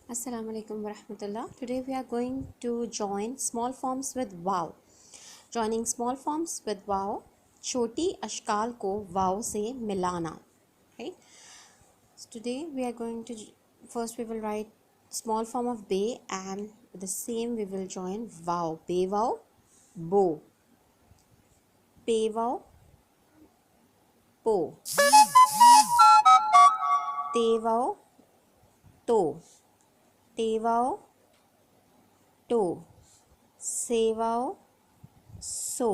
Assalamu alaikum warahmatullah. Today we are going to join small forms with wow. Joining small forms with wow, छोटी अशकाल को wow से मिलाना. Right? So today we are going to first we will write small form of bay and with the same we will join wow. Bay wow, bo. Pay wow, po. Te wow, to. Te wow, to. Se wow, so.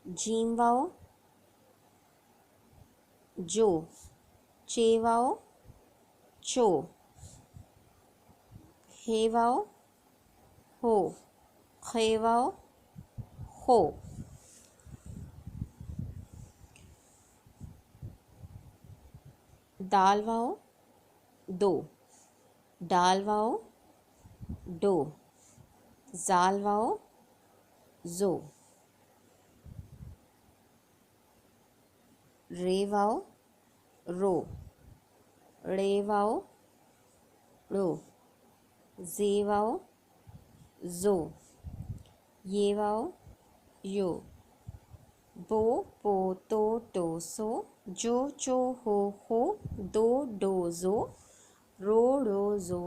Gym wow जो. चे wow चो. हे wow हो. खे wow हो. दाल wow दो. डाल wow dough. जाल wow जो. रे वाओ रो. रे वाओ रो. जे वाओ जो. ये वाओ यो. बो पो तो टो सो. जो चो हो दो डो जो. रो रो जो